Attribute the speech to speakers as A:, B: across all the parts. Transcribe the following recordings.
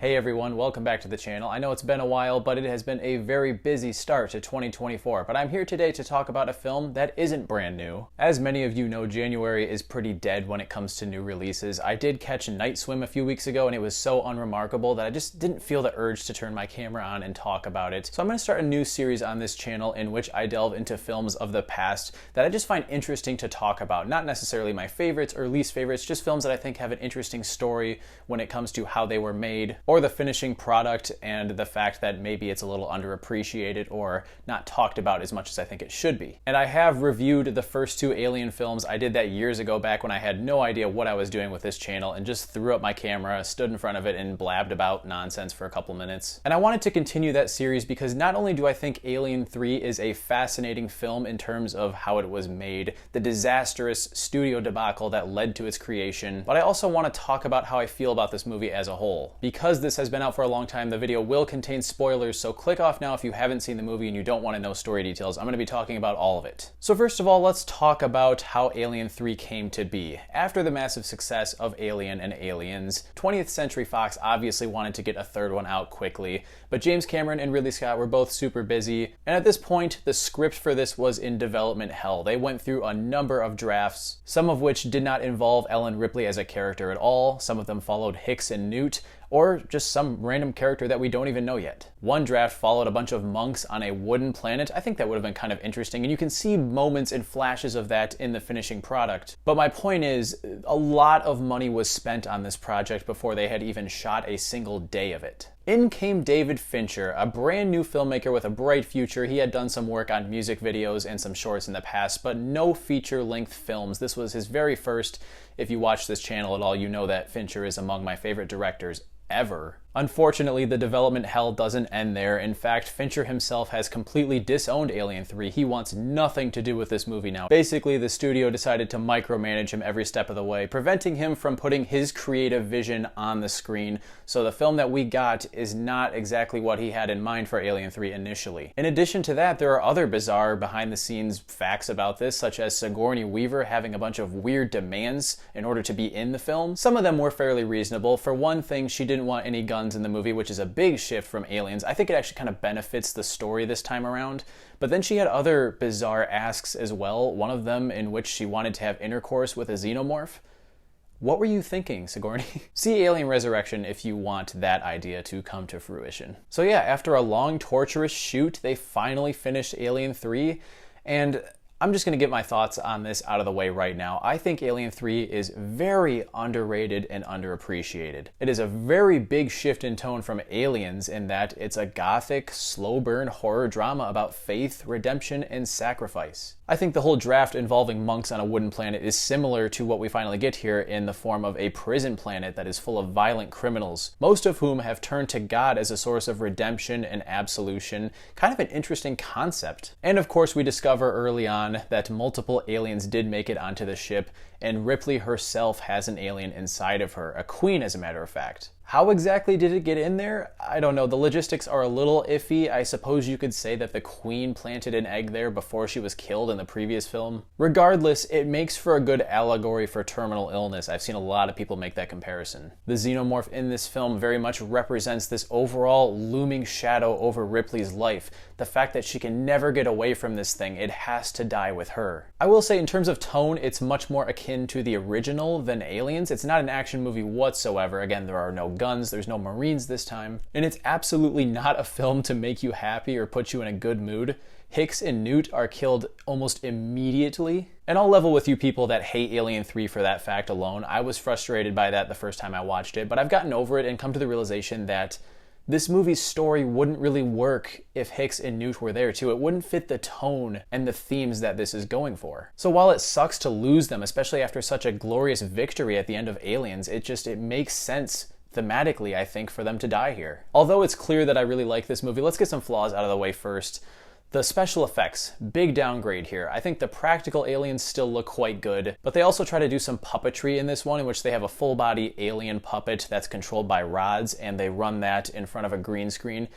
A: Hey everyone, welcome back to the channel. I know it's been a while, but it has been a very busy start to 2024. But I'm here today to talk about a film that isn't brand new. As many of you know, January is pretty dead when it comes to new releases. I did catch Night Swim a few weeks ago, and it was so unremarkable that I just didn't feel the urge to turn my camera on and talk about it. So I'm going to start a new series on this channel in which I delve into films of the past that I just find interesting to talk about. Not necessarily my favorites or least favorites, just films that I think have an interesting story when it comes to how they were made, or the finishing product and the fact that maybe it's a little underappreciated or not talked about as much as I think it should be. And I have reviewed the first two Alien films. I did that years ago back when I had no idea what I was doing with this channel and just threw up my camera, stood in front of it and blabbed about nonsense for a couple minutes. And I wanted to continue that series because not only do I think Alien 3 is a fascinating film in terms of how it was made, the disastrous studio debacle that led to its creation, but I also want to talk about how I feel about this movie as a whole. Because this has been out for a long time, the video will contain spoilers, so click off now if you haven't seen the movie and you don't want to know story details. I'm going to be talking about all of it. So first of all, let's talk about how Alien 3 came to be. After the massive success of Alien and Aliens, 20th Century Fox obviously wanted to get a third one out quickly, but James Cameron and Ridley Scott were both super busy, and at this point, the script for this was in development hell. They went through a number of drafts, some of which did not involve Ellen Ripley as a character at all. Some of them followed Hicks and Newt, or just some random character that we don't even know yet. One draft followed a bunch of monks on a wooden planet. I think that would have been kind of interesting, and you can see moments and flashes of that in the finishing product. But my point is, a lot of money was spent on this project before they had even shot a single day of it. In came David Fincher, a brand new filmmaker with a bright future. He had done some work on music videos and some shorts in the past, but no feature-length films. This was his very first. If you watch this channel at all, you know that Fincher is among my favorite directors ever. Unfortunately, the development hell doesn't end there. In fact, Fincher himself has completely disowned Alien 3. He wants nothing to do with this movie now. Basically, the studio decided to micromanage him every step of the way, preventing him from putting his creative vision on the screen. So the film that we got is not exactly what he had in mind for Alien 3 initially. In addition to that, there are other bizarre behind-the-scenes facts about this, such as Sigourney Weaver having a bunch of weird demands in order to be in the film. Some of them were fairly reasonable. For one thing, she didn't want any guns in the movie, which is a big shift from Aliens. I think it actually kind of benefits the story this time around. But then she had other bizarre asks as well, one of them in which she wanted to have intercourse with a xenomorph. What were you thinking, Sigourney? See Alien Resurrection if you want that idea to come to fruition. So yeah, after a long, torturous shoot, they finally finished Alien 3, and I'm just going to get my thoughts on this out of the way right now. I think Alien 3 is very underrated and underappreciated. It is a very big shift in tone from Aliens in that it's a gothic, slow burn horror drama about faith, redemption, and sacrifice. I think the whole draft involving monks on a wooden planet is similar to what we finally get here in the form of a prison planet that is full of violent criminals, most of whom have turned to God as a source of redemption and absolution. Kind of an interesting concept. And of course, we discover early on that multiple aliens did make it onto the ship, and Ripley herself has an alien inside of her, a queen as a matter of fact. How exactly did it get in there? I don't know. The logistics are a little iffy. I suppose you could say that the queen planted an egg there before she was killed in the previous film. Regardless, it makes for a good allegory for terminal illness. I've seen a lot of people make that comparison. The xenomorph in this film very much represents this overall looming shadow over Ripley's life. The fact that she can never get away from this thing. It has to die with her. I will say in terms of tone, it's much more akin to the original than Aliens. It's not an action movie whatsoever. Again, there are no guns, there's no Marines this time, and it's absolutely not a film to make you happy or put you in a good mood. Hicks and Newt are killed almost immediately. And I'll level with you people that hate Alien 3 for that fact alone. I was frustrated by that the first time I watched it, but I've gotten over it and come to the realization that this movie's story wouldn't really work if Hicks and Newt were there too. It wouldn't fit the tone and the themes that this is going for. So while it sucks to lose them, especially after such a glorious victory at the end of Aliens, it makes sense thematically, I think, for them to die here. Although it's clear that I really like this movie, let's get some flaws out of the way first. The special effects, big downgrade here. I think the practical aliens still look quite good, but they also try to do some puppetry in this one in which they have a full-body alien puppet that's controlled by rods, and they run that in front of a green screen.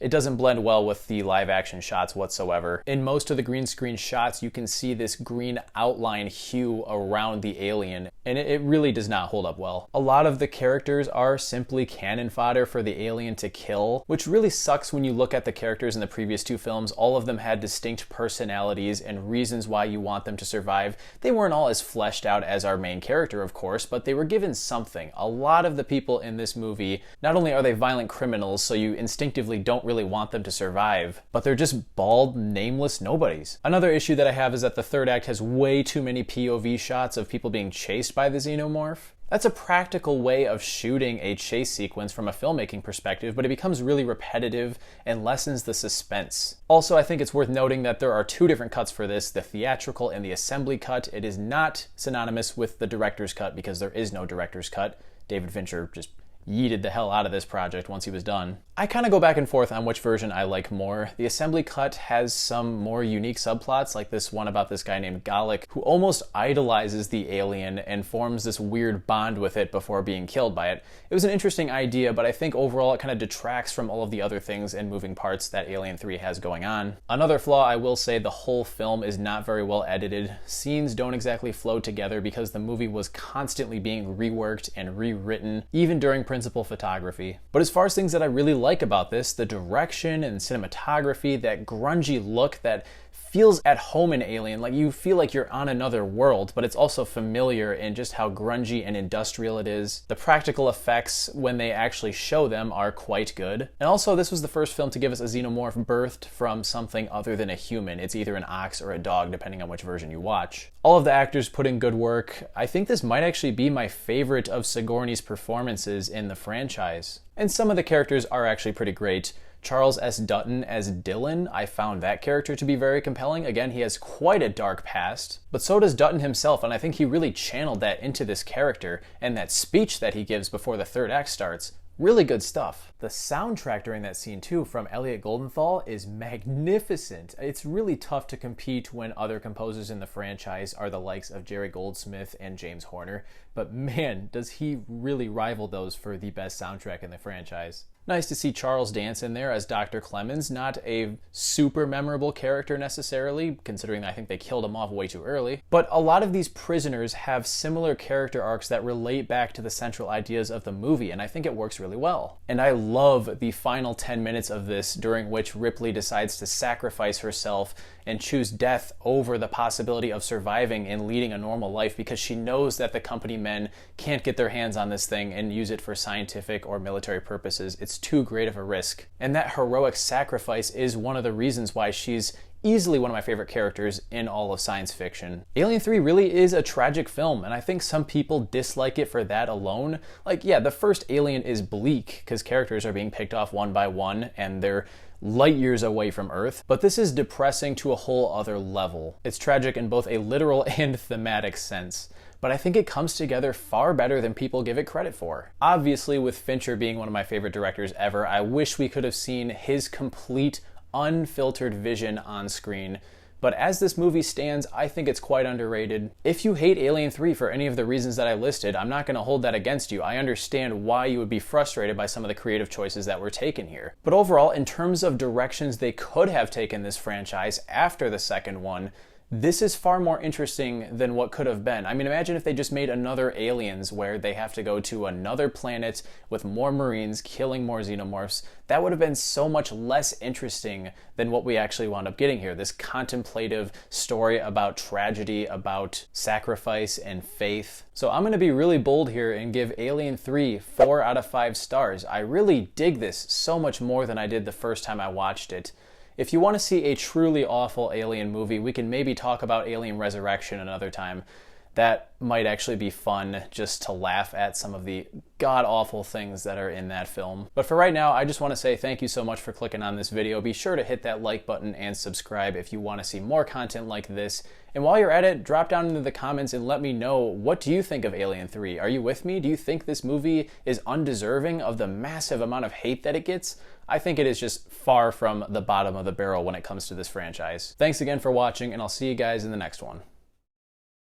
A: It doesn't blend well with the live action shots whatsoever. In most of the green screen shots, you can see this green outline hue around the alien, and it really does not hold up well. A lot of the characters are simply cannon fodder for the alien to kill, which really sucks when you look at the characters in the previous two films. All of them had distinct personalities and reasons why you want them to survive. They weren't all as fleshed out as our main character, of course, but they were given something. A lot of the people in this movie, not only are they violent criminals, so you instinctively don't really want them to survive, but they're just bald, nameless nobodies. Another issue that I have is that the third act has way too many POV shots of people being chased by the xenomorph. That's a practical way of shooting a chase sequence from a filmmaking perspective, but it becomes really repetitive and lessens the suspense. Also, I think it's worth noting that there are two different cuts for this, the theatrical and the assembly cut. It is not synonymous with the director's cut because there is no director's cut. David Fincher just yeeted the hell out of this project once he was done. I kind of go back and forth on which version I like more. The assembly cut has some more unique subplots, like this one about this guy named Gallic, who almost idolizes the alien and forms this weird bond with it before being killed by it. It was an interesting idea, but I think overall it kind of detracts from all of the other things and moving parts that Alien 3 has going on. Another flaw, I will say, the whole film is not very well edited. Scenes don't exactly flow together because the movie was constantly being reworked and rewritten, even during principal photography. But as far as things that I really like about this, the direction and cinematography, that grungy look that feels at home in Alien, like you feel like you're on another world, but it's also familiar in just how grungy and industrial it is. The practical effects, when they actually show them, are quite good. And also, this was the first film to give us a xenomorph birthed from something other than a human. It's either an ox or a dog, depending on which version you watch. All of the actors put in good work. I think this might actually be my favorite of Sigourney's performances in the franchise. And some of the characters are actually pretty great. Charles S. Dutton as Dylan, I found that character to be very compelling. Again, he has quite a dark past, but so does Dutton himself, and I think he really channeled that into this character, and that speech that he gives before the third act starts. Really good stuff. The soundtrack during that scene too from Elliot Goldenthal is magnificent. It's really tough to compete when other composers in the franchise are the likes of Jerry Goldsmith and James Horner, but man, does he really rival those for the best soundtrack in the franchise. Nice to see Charles Dance in there as Dr. Clemens, not a super memorable character necessarily, considering I think they killed him off way too early. But a lot of these prisoners have similar character arcs that relate back to the central ideas of the movie, and I think it works really well. And I love the final 10 minutes of this, during which Ripley decides to sacrifice herself and choose death over the possibility of surviving and leading a normal life because she knows that the company men can't get their hands on this thing and use it for scientific or military purposes. It's too great of a risk. And that heroic sacrifice is one of the reasons why she's easily one of my favorite characters in all of science fiction. Alien 3 really is a tragic film, and I think some people dislike it for that alone. Like, yeah, the first Alien is bleak because characters are being picked off one by one and they're light years away from Earth, but this is depressing to a whole other level. It's tragic in both a literal and thematic sense, but I think it comes together far better than people give it credit for. Obviously, with Fincher being one of my favorite directors ever, I wish we could have seen his complete, unfiltered vision on screen. But as this movie stands, I think it's quite underrated. If you hate Alien 3 for any of the reasons that I listed, I'm not going to hold that against you. I understand why you would be frustrated by some of the creative choices that were taken here. But overall, in terms of directions they could have taken this franchise after the second one, this is far more interesting than what could have been. I mean, imagine if they just made another Aliens where they have to go to another planet with more Marines killing more xenomorphs. That would have been so much less interesting than what we actually wound up getting here. This contemplative story about tragedy, about sacrifice and faith. So I'm going to be really bold here and give Alien 3 4 out of 5 stars. I really dig this so much more than I did the first time I watched it. If you want to see a truly awful Alien movie, we can maybe talk about Alien Resurrection another time. That might actually be fun, just to laugh at some of the god-awful things that are in that film. But for right now, I just want to say thank you so much for clicking on this video. Be sure to hit that like button and subscribe if you want to see more content like this. And while you're at it, drop down into the comments and let me know, what do you think of Alien 3? Are you with me? Do you think this movie is undeserving of the massive amount of hate that it gets? I think it is just far from the bottom of the barrel when it comes to this franchise. Thanks again for watching, and I'll see you guys in the next one.